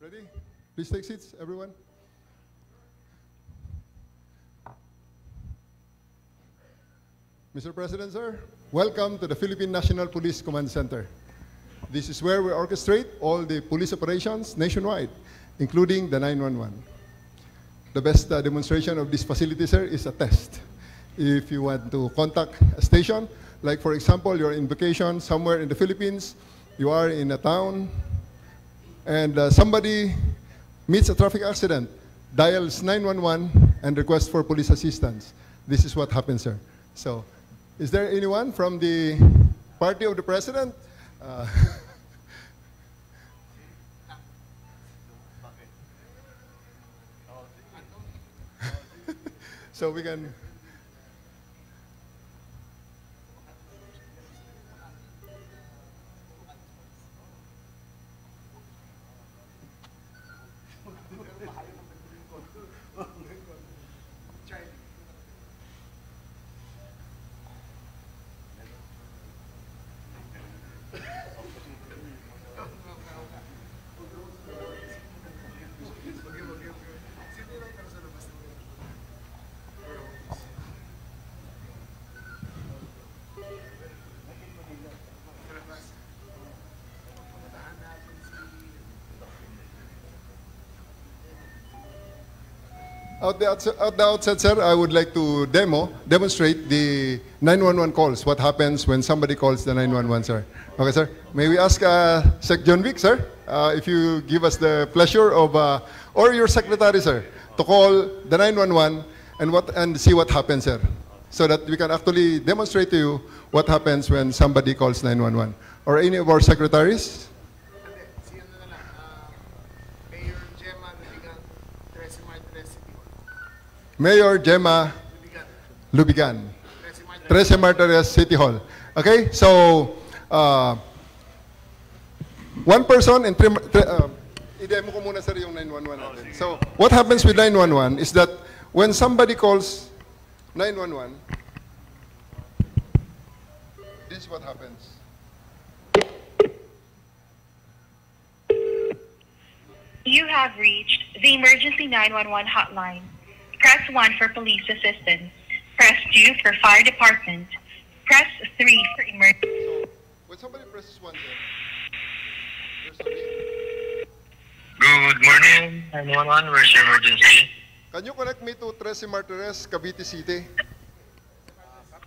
Ready? Please take seats, everyone. Mr. President, sir, welcome to the Philippine National Police Command Center. This is where we orchestrate all the police operations nationwide, including the 911. The best demonstration of this facility, sir, is a test. If you want to contact a station, like for example, you're in vacation somewhere in the Philippines, you are in a town, and somebody meets a traffic accident, dials 911, and requests for police assistance. This is what happens, sir. So, is there anyone from the party of the president? So we can... At the outset, sir, I would like to demonstrate the 911 calls. What happens when somebody calls the 911, sir? Okay, sir. May we ask Sec. John Vic, sir, if you give us the pleasure of, or your secretary, sir, to call the 911 and see what happens, sir, so that we can actually demonstrate to you what happens when somebody calls 911. Or any of our secretaries? Mayor Gemma Lubigan, 13 Martires City Hall. Okay, so one person and i-demo ko muna, sir, yung 911 natin. So what happens with 911 is that when somebody calls 911, this is what happens. You have reached the emergency 911 hotline. Press 1 for police assistance. Press 2 for fire department. Press 3 for emergency. So, when somebody presses 1, there's a ring. Good morning, 911. Where's your emergency? Can you connect me to 13 Martires, Cavite City?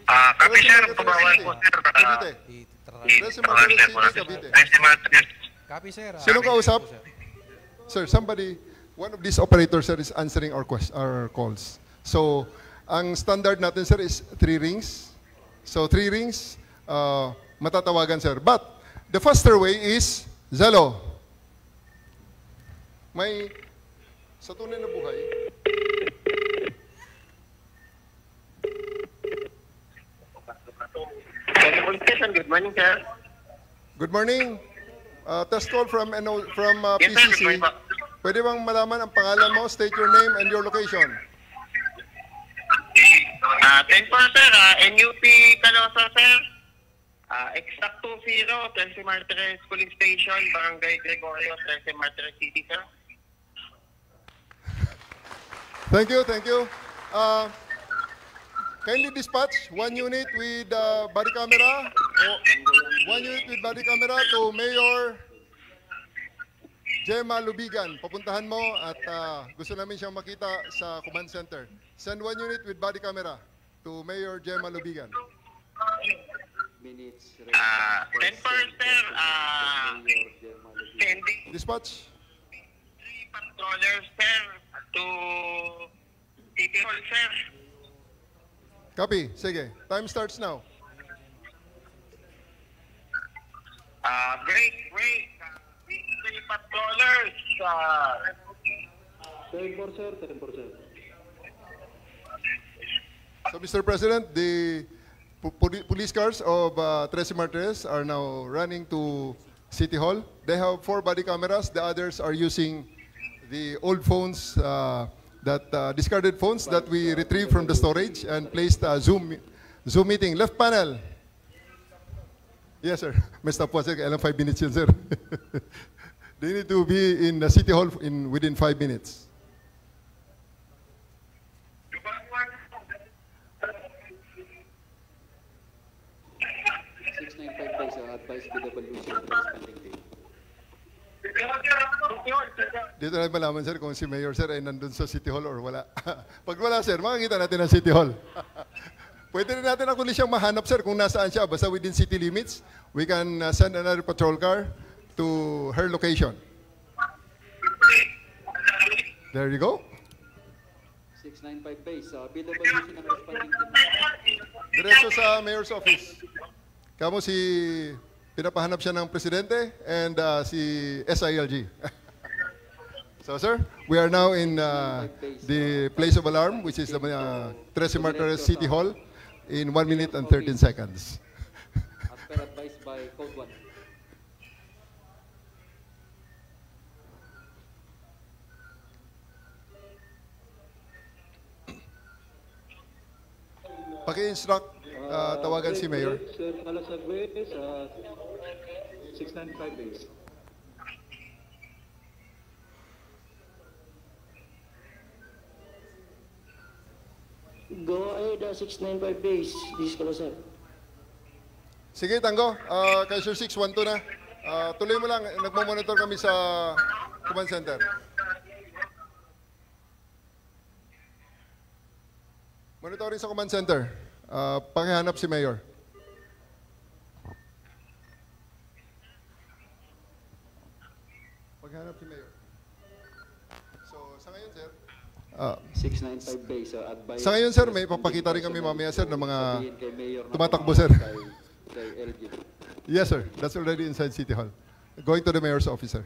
Copy, sir. Pabawal po, sir. Cavite. 13 Martires City, Cavite. Copy, sir. Sino kausap? Sir, somebody, one of these operators, sir, is answering our calls. So, ang standard natin, sir, is 3 rings. So, 3 rings, matatawagan, sir. But, the faster way is Zelo. May, sa tunay na buhay, Good morning, sir. good morning. Test call from Yes, sir. Good PCC. morning po. Pwede bang malaman ang pangalan mo, state your name and your location? 10 po, sir. NUP Calosa, sir. Exact 20, 13 Martires Police Station, Barangay Gregorio, 13 Martires City, sir. Thank you, thank you. Kindly dispatch 1 unit with body camera, 1 unit with body camera to Mayor Gemma Lubigan. Papuntahan mo at gusto namin siyang makita sa command center. Send 1 unit with body camera to Mayor Gemma Lubigan. 10 po, sir. Sending Dispatch. 3 patrollers, sir, to City Hall, sir. Copy. Sige. Time starts now. Break. 3 patrollers. 10%. So, Mr. President, the police cars of 13 Martires are now running to City Hall. They have 4 body cameras. The others are using the old phones, discarded phones that we retrieved from the storage and placed Zoom meeting. Left panel. Yes, sir. May stop po, sir. Kailang 5 minutes yun, sir. They need to be in the City Hall within 5 minutes. Advice PWC on responding team. Dito na malaman, sir, kung si Mayor, sir, ay nandun sa City Hall or wala. Pag wala, sir, makikita natin ang City Hall. Pwede rin natin actually siyang mahanap, sir, kung nasaan siya. Basta within city limits, we can send another patrol car to her location. There you go. 695 base. PWC ng responding team. Diretso sa Mayor's office. Kamo si pinapahanap siya ng presidente and si SILG. So, sir, we are now in the place of alarm, which is the Trece Martires City Hall, in 1 minute and 13 seconds. As per advice by Code 1. Paki-instruct, tawagan si Mayor. Sir Calasagwe sa 695 base. Go ahead, 695 base. This is Calasag. Sige, Tango. Kay Sir 612 na. Tuloy mo lang. Nagmo-monitor kami sa command center. Monitoring sa command center. Pakihanap si Mayor. Paghanap si Mayor. So, sa ngayon, sir, 695 base. Advice. sa ngayon, sir, may papakita rin kami mamaya, sir, ng mga Sabihin kay Mayor na tumatakbo, tumawag sir. Kay LG. Yes, sir. That's already inside City Hall. Going to the Mayor's office, sir.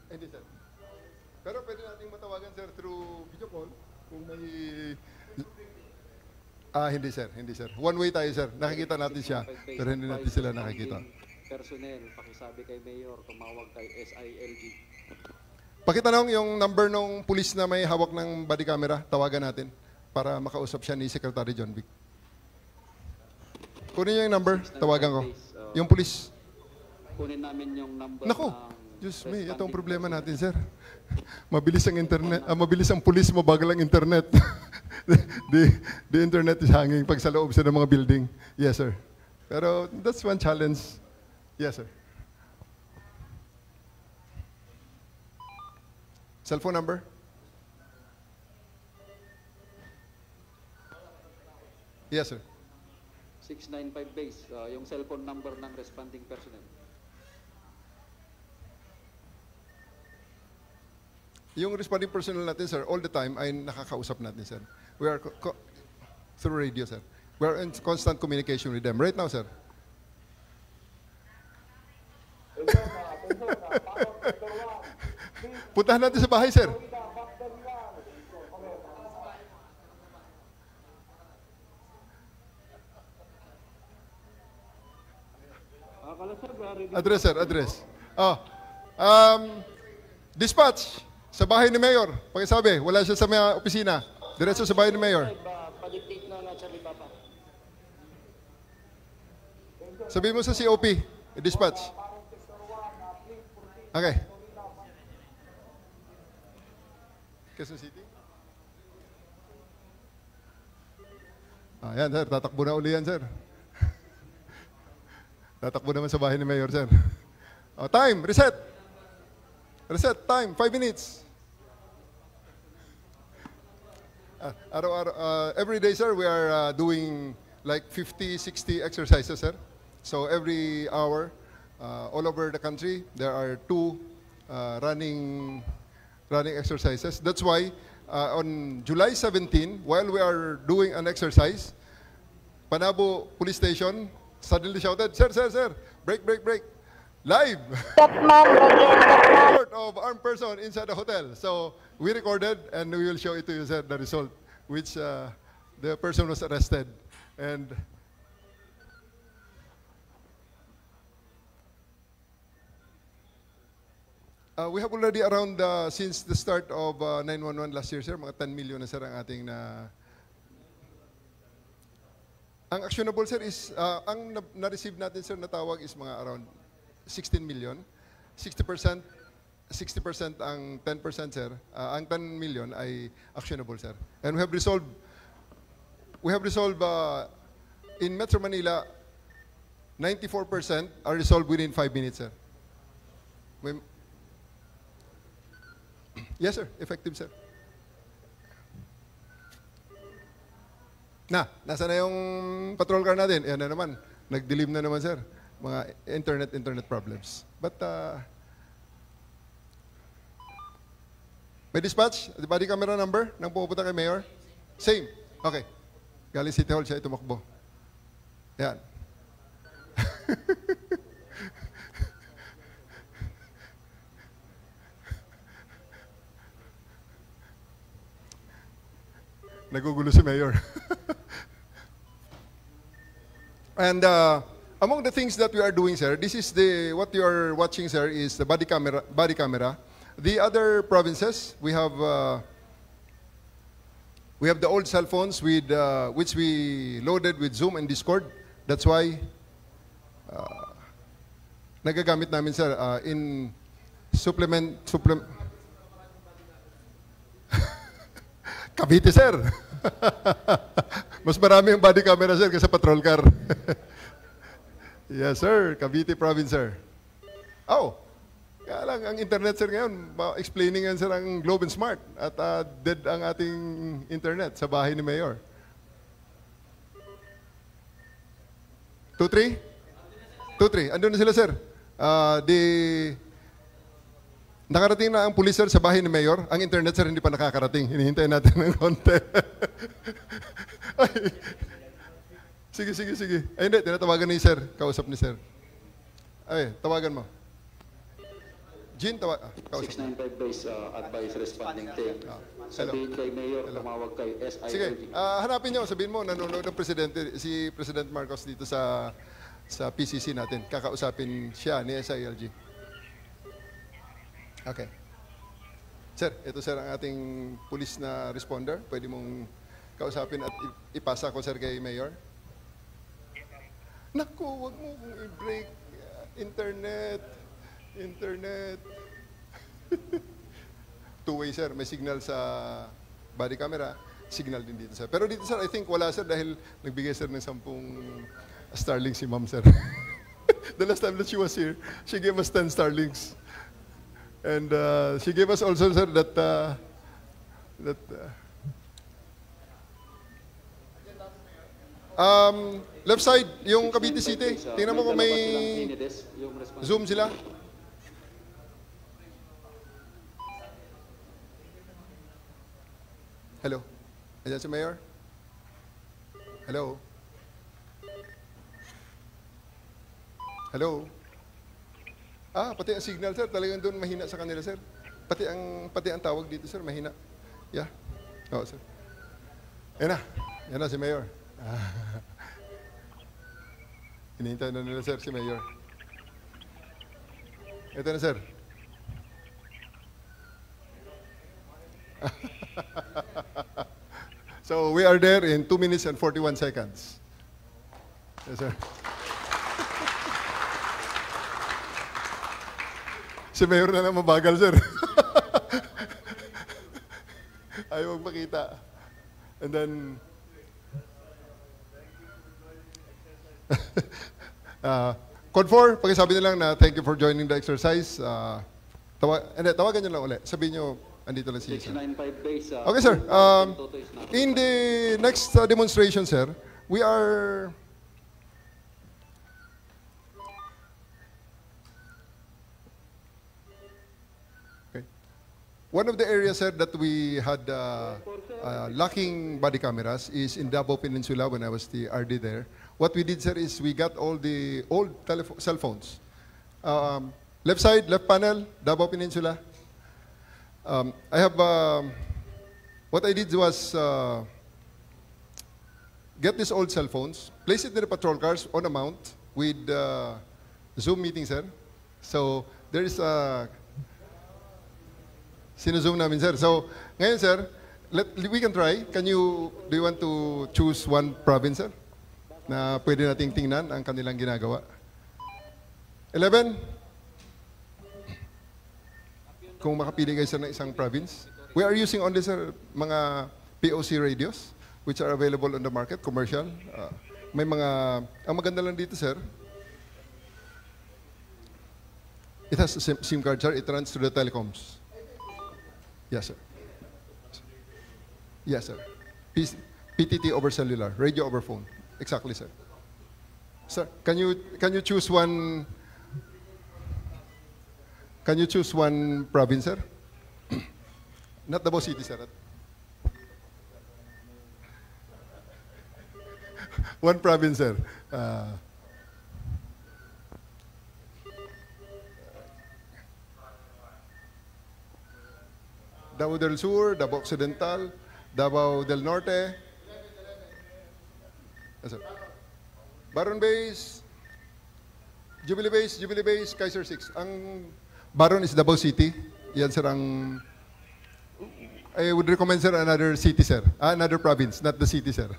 Hindi, sir. Pero pwede nating matawagan, sir, through video call kung may... hindi, sir. Hindi, sir. One way tayo, sir. Nakikita natin siya, pero hindi natin sila nakikita. Personnel, pakisabi kay Mayor, tumawag kay SILG. Pakitanong yung number ng pulis na may hawak ng body camera, tawagan natin para makausap siya ni Secretary John Vic. Kunin niyo yung number, tawagan ko. Yung pulis. Kunin namin yung number Naku, ng Diyos me, responding ito ang problema personnel. natin, sir. Mabilis ang internet, mabilis ang pulis, mabagal ang internet. the internet is hanging pag sa loob sa ng mga building. Yes, sir. Pero that's one challenge. Yes, sir. Cellphone number? Yes, sir. 695 base, yung cellphone number ng responding personnel. Yung responding personnel natin, sir, all the time ay nakakausap natin, sir. We are through radio, sir. We are in constant communication with them. Right now, sir. Puntahan natin sa bahay, sir. Address, sir, address. Dispatch, sa bahay ni Mayor. Pakisabi, wala siya sa mga opisina. Diretso sa bahay ni Mayor. Pa-dictate na na Charlie Papa. Sabihin mo sa COP, i-dispatch. Okay. Quezon City? Yan, sir. Tatakbo na uli yan, sir. Tatakbo naman sa bahay ni Mayor, sir. Time, reset. Reset, time, 5 minutes. Every day, sir, we are doing like 50, 60 exercises, sir. So every hour, all over the country, there are 2 running exercises. That's why on July 17, while we are doing an exercise, Panabo Police Station suddenly shouted, "Sir, sir, sir, break, break, break. Live!" Report of armed person inside the hotel. So we recorded and we will show it to you, sir, the result, which the person was arrested. And we have already around, since the start of 911 last year, sir, mga 10 million na, sir, ang ating na Ang actionable, sir, is, ang na-receive natin, sir, na tawag is mga around 16 million. 60% ang 10%, sir. Ang 10 million ay actionable, sir. And we have resolved in Metro Manila, 94% are resolved within 5 minutes, sir. Yes, sir. Effective, sir. Nasa na yung patrol car natin? Yan na naman. Nag-delim na naman, sir. Mga internet problems. But, may dispatch? The body camera number nang pupunta kay Mayor? Same. Okay. Galing City Hall siya tumakbo. Yan. Nagugulo si Mayor. And among the things that we are doing, sir, this is what you are watching, sir, is the body camera. The other provinces, we have the old cell phones with which we loaded with Zoom and Discord. That's why nagagamit namin, sir, in supplement Cavite, sir. Mas marami yung body camera, sir, kaysa patrol car. Yes, sir. Cavite province, sir. Oh, kaya lang, ang internet, sir, ngayon, explaining yan, sir, ang Globe and Smart. At dead ang ating internet sa bahay ni Mayor. 2-3? 2-3. Andun na sila, sir. Nakarating na ang pulis, sir, sa bahay ni Mayor. Ang internet, sir, hindi pa nakakarating. Hinihintay natin ng konti. Sige. Ay, hindi. Tinatawagan ni sir. Kausap ni sir. Ay, tawagan mo. Jean, kausap. 695 base advice responding team. Sabihin kay Mayor, tumawag kay SILG. Sige, hanapin niyo. Sabihin mo, nanonood ng presidente, si President Marcos dito sa PCC natin. Kakausapin siya ni SILG. Okay. Sir, ito, sir, ang ating police na responder. Pwede mong kausapin at ipasa ko, sir, kay Mayor. Naku, wag mo kong i-break. Internet. Two-way, sir. May signal sa body camera. Signal din dito, sir. Pero dito, sir, I think wala, sir, dahil nagbigay, sir, ng 10 Starlink si ma'am, sir. The last time that she was here, she gave us 10 Starlinks. And she gave us also, sir, that left side, yung Cavite City. Tingnan mo kung may Zoom sila. Hello. Ayan si Mayor. Hello. Hello. Pati ang signal, sir, talagang doon mahina sa kanila, sir. Pati ang tawag dito, sir, mahina. Yeah. Oo, sir. Yan na si Mayor. Hinihintay na nila, sir, si Mayor. Ito na, sir. So, we are there in 2 minutes and 41 seconds. Yes, sir. Si Mayor na lang mabagal, sir. Ayaw magpakita. And then, Code 4, pakisabi niyo lang na thank you for joining the exercise. Tawagan niyo lang ulit. Sabihin niyo, andito lang si sir. 695 base. Okay, sir. In the next demonstration, sir, we are... One of the areas, sir, that we had lacking body cameras is in Davao Peninsula when I was the RD there. What we did, sir, is we got all the old cell phones. Left side, left panel, Davao Peninsula. What I did was get these old cell phones, place it in the patrol cars on a mount with Zoom meeting, sir. So there is a... Sino-zoom namin, sir. So, ngayon, sir, we can try. Do you want to choose one province, sir? na pwede nating tingnan ang kanilang ginagawa. 11, kung makapili kayo sa isang province. We are using only, sir, mga POC radios which are available on the market, commercial. May mga, ang maganda lang dito, sir, it has a SIM card, sir. It runs to the telecoms. Yes, sir. Yes, sir. PTT over cellular, radio over phone. Exactly, sir. Sir, can you choose one? Can you choose one province, sir? Not Davao City, sir. One province, sir. Davao del Sur, Davao Occidental, Davao del Norte. Yes, sir. Baron Base, Jubilee Base, Kaiser 6. Ang Baron is Davao City. Yan, sir, ang... I would recommend, sir, another city, sir. Another province, not the city, sir.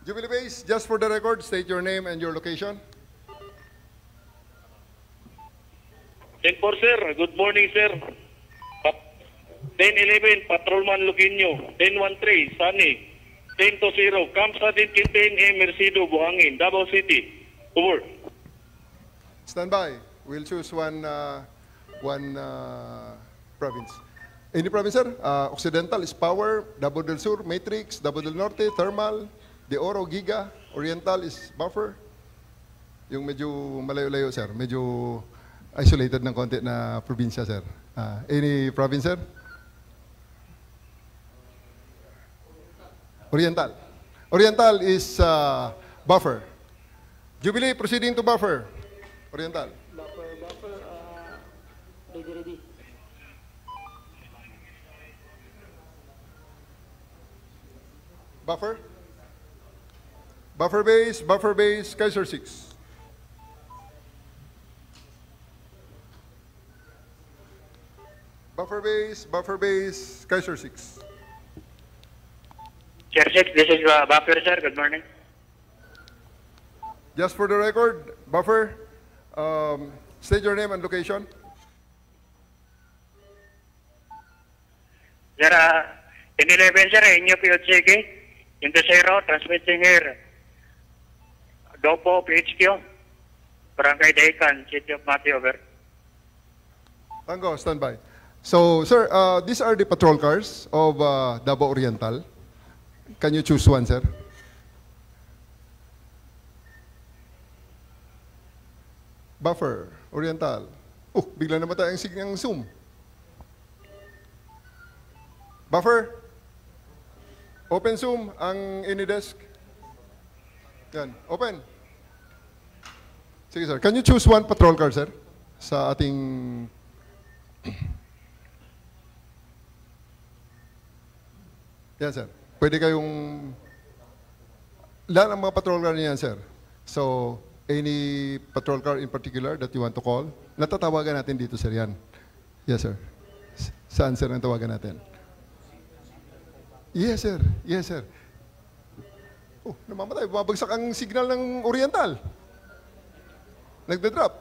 Jubilee Base, just for the record, state your name and your location. 10-4, sir. Good morning, sir. 10-11, Patrolman Luquinho. 10-13, Sunny. 10-0, Kamsadin Quintin E. Mercido, Buhangin, Davao City. Over. Stand by. We'll choose one province. Any province, sir? Occidental is Power, Davao del Sur, Matrix, Davao del Norte, Thermal, De Oro, Giga, Oriental is Buffer. Yung medyo malayo-layo, sir. Medyo isolated ng konti na probinsya, sir. Any province, sir? Oriental. Oriental is Buffer. Jubilee, proceeding to Buffer. Oriental. Buffer, ready. Buffer. Buffer base, Kaiser 6. Buffer base, Kaiser 6. Chair 6, this is Buffer, sir. Good morning. Just for the record, Buffer, state your name and location. Sir, in 11, sir, inyo PHCK, in the 0, transmitting here. Dopo, PHQ, Barangay Daikan, City of Mati, over. Tango, stand by. So, sir, these are the patrol cars of Davao Oriental. Can you choose one, sir? Buffer, Oriental. Oh, bigla naman tayong signang Zoom. Buffer. Open Zoom ang Anydesk. Yan, open. Sige, sir. Can you choose one patrol car, sir? Sa ating... Yan, sir. Pwede kayong... Lahat ang mga patrol car niyan, sir. So, any patrol car in particular that you want to call, natatawagan natin dito, sir, yan. Yes, sir. Saan, sir, ang tawagan natin? Yes, sir. Yes, sir. Oh, namamatay. Bumabagsak ang signal ng Oriental. Nagda-drop.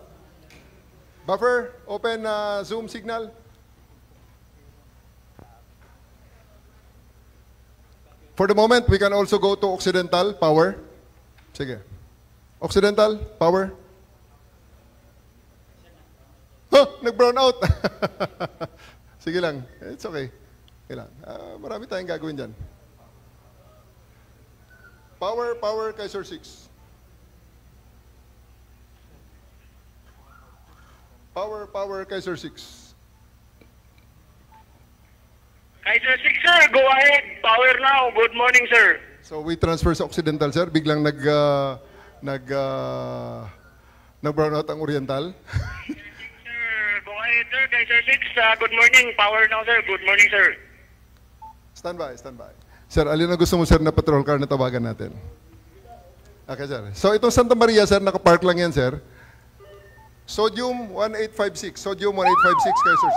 Buffer, open Zoom signal. For the moment, we can also go to Occidental, power. Sige. Occidental, power. Oh, nag-brown out. Sige lang. It's okay. Okay lang. Marami tayong gagawin dyan. Power, Kaiser 6. Power, Kaiser 6. Kaiser 6, sir. Go ahead. Power now. Good morning, sir. So we transfer sa Occidental, sir. Biglang nag-brown out ang Oriental. Sir, go ahead, sir. Kaiser 6. Good morning. Power now, sir. Good morning, sir. Stand by. Sir, alin na gusto mo, sir, na patrol car na tawagan natin? Okay, sir. So itong Santa Maria, sir, nakapark lang yan, sir. Sodium 1856. Sodium 1856, Kaiser 6.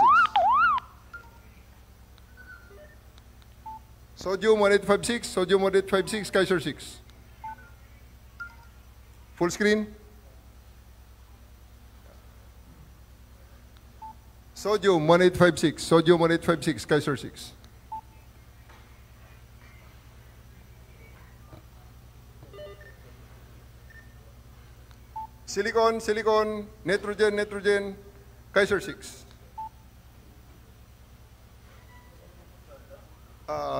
Sodium 1856, Kaiser 6. Full screen. Sodium 1856. Sodium 1856, Kaiser 6. Silicon, silicon, nitrogen, nitrogen, Kaiser 6.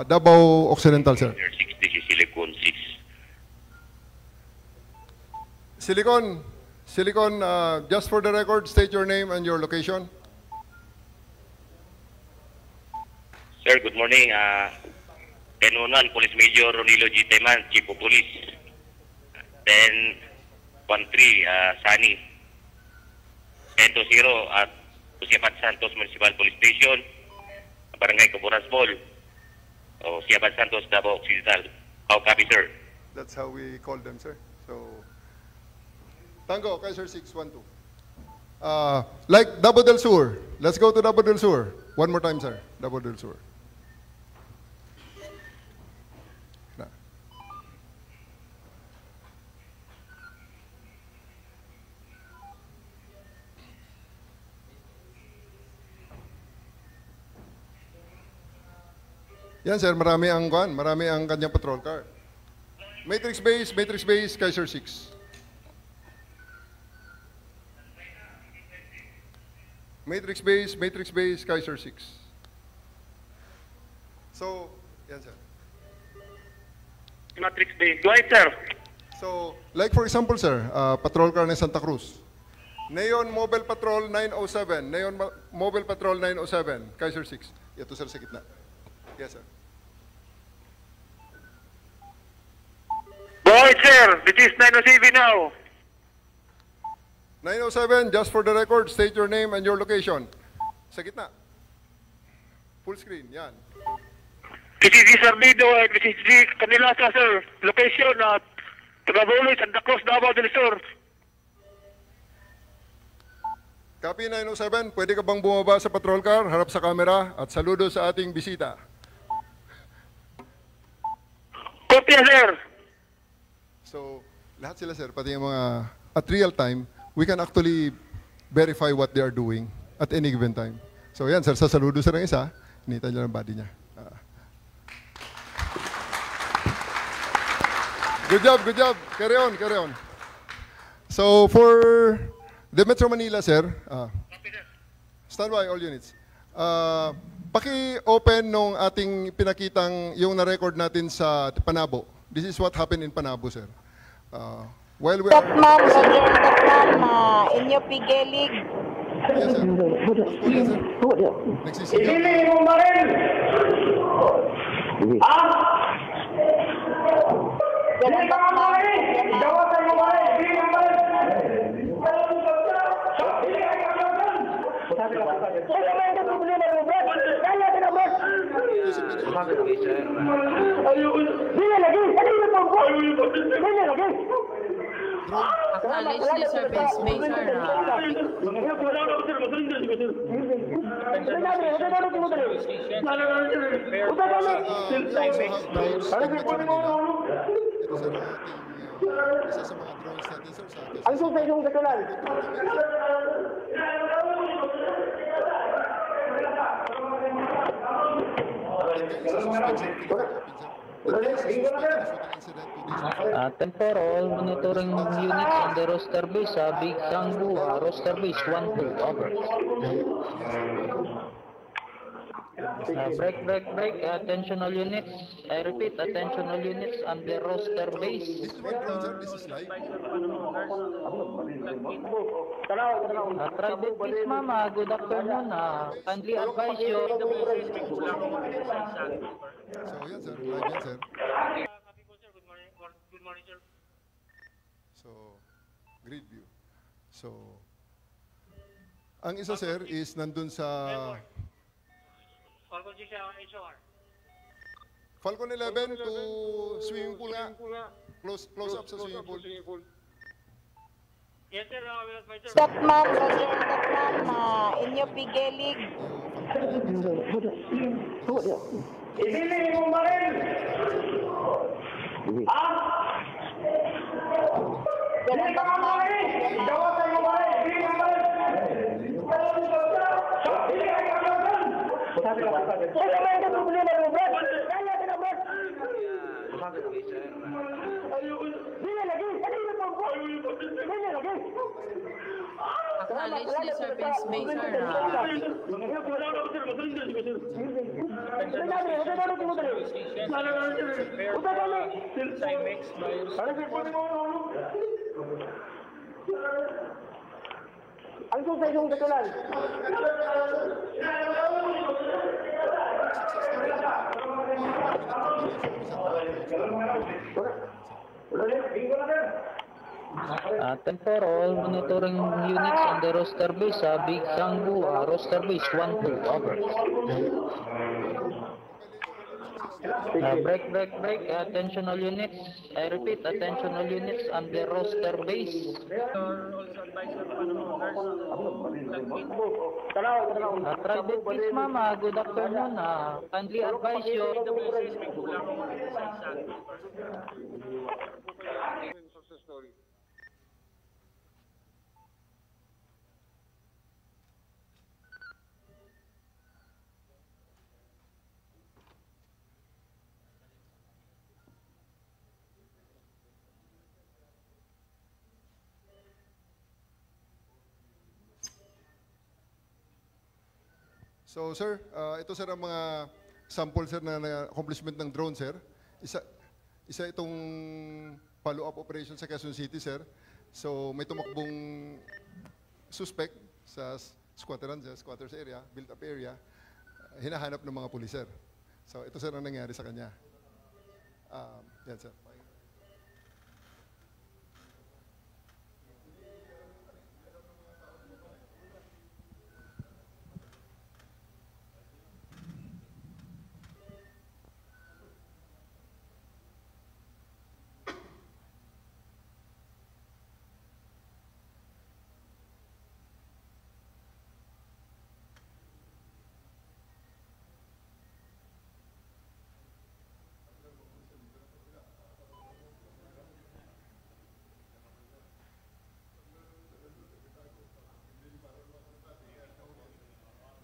Davao Occidental, sir. 6, this is silicon 6. Silicon, silicon, just for the record, state your name and your location. Sir, good morning. Penunan, Police Major Ronilo G. Teman, Chief of Police. 1013, Sani. 1020 at Siabat Santos Municipal Police Station, Barangay Caboras Mall. O Siabat Santos, Davao Occidental. How copy, sir? That's how we call them, sir. So, Tango, Kaiser 612. Like Davao del Sur. Let's go to Davao del Sur. One more time, sir. Davao del Sur. Na. Yan, sir. Marami ang kanyang patrol car. Matrix base, Kaiser 6. Matrix base, Kaiser 6. So, yan, sir. Matrix base. Go ahead, sir. So, like for example, sir, patrol car ng Santa Cruz. Neon Mobile Patrol 907. Neon Mobile Patrol 907, Kaiser 6. Ito, sir, sa gitna. Yes, sir. Go ahead, sir. This is 907 now. 907, just for the record, state your name and your location. Sa gitna. Full screen, yan. This is Sardido and this is the Canilasa, sir. Location at Tagabuli, Santa Cruz, Davao del Sur. Copy 907, pwede ka bang bumaba sa patrol car, harap sa camera, at saludo sa ating bisita. Copy, sir. So, lahat sila, sir, pati yung mga, at real time, we can actually verify what they are doing at any given time. So, yan, sir, sa saludo sa ng isa, hinita nyo ng body niya. Good job. Carry on. So, for the Metro Manila, sir, stand by all units. Paki-open nung ating pinakitang yung na-record natin sa Panabo. This is what happened in Panabo, sir. While we are... Inyo pigilig. Yes, sir. Nagsisigaw. Acknowledge the service, Major. Isa sa mga drones natin, sir, sa ang susay yung katulan. Temporal monitoring units on the roster base, Big Sangbu, roster base 1-2, over. Break, attentional units, I repeat, attentional units on the roster base. This is what drone, sir, this is live. Private base, ma'am, good afternoon, kindly advise you. So, yan, sir, live yan, sir. Good morning, sir. So, grid view. So, ang isa, sir, is nandun sa Falcon 11 to swimming pool nga. Close up sa swimming pool. Yes, sir. Dakman, inyo pigilig. Ibili mo ba rin? Acknowledge ni Sir Vince May, sir. Ang sa inyong katulan. Temper all monitoring units on the roster base sa Big Sangbu, roster base 1-2, over. Break, attention all units. I repeat, attention all units on the roster base. Private Peace Mama, good afternoon. Kindly advise you. So sir, ito sir ang mga sample sir na accomplishment ng drone sir. Isa itong follow-up operation sa Quezon City sir. So may tumakbong suspect sa squatters area, built-up area, hinahanap ng mga pulis sir. So ito sir ang nangyari sa kanya. Yan sir.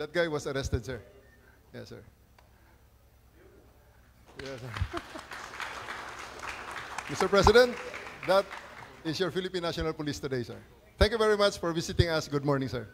That guy was arrested, sir. Yes, sir. Yes, sir. Mr. President, that is your Philippine National Police today, sir. Thank you very much for visiting us. Good morning, sir.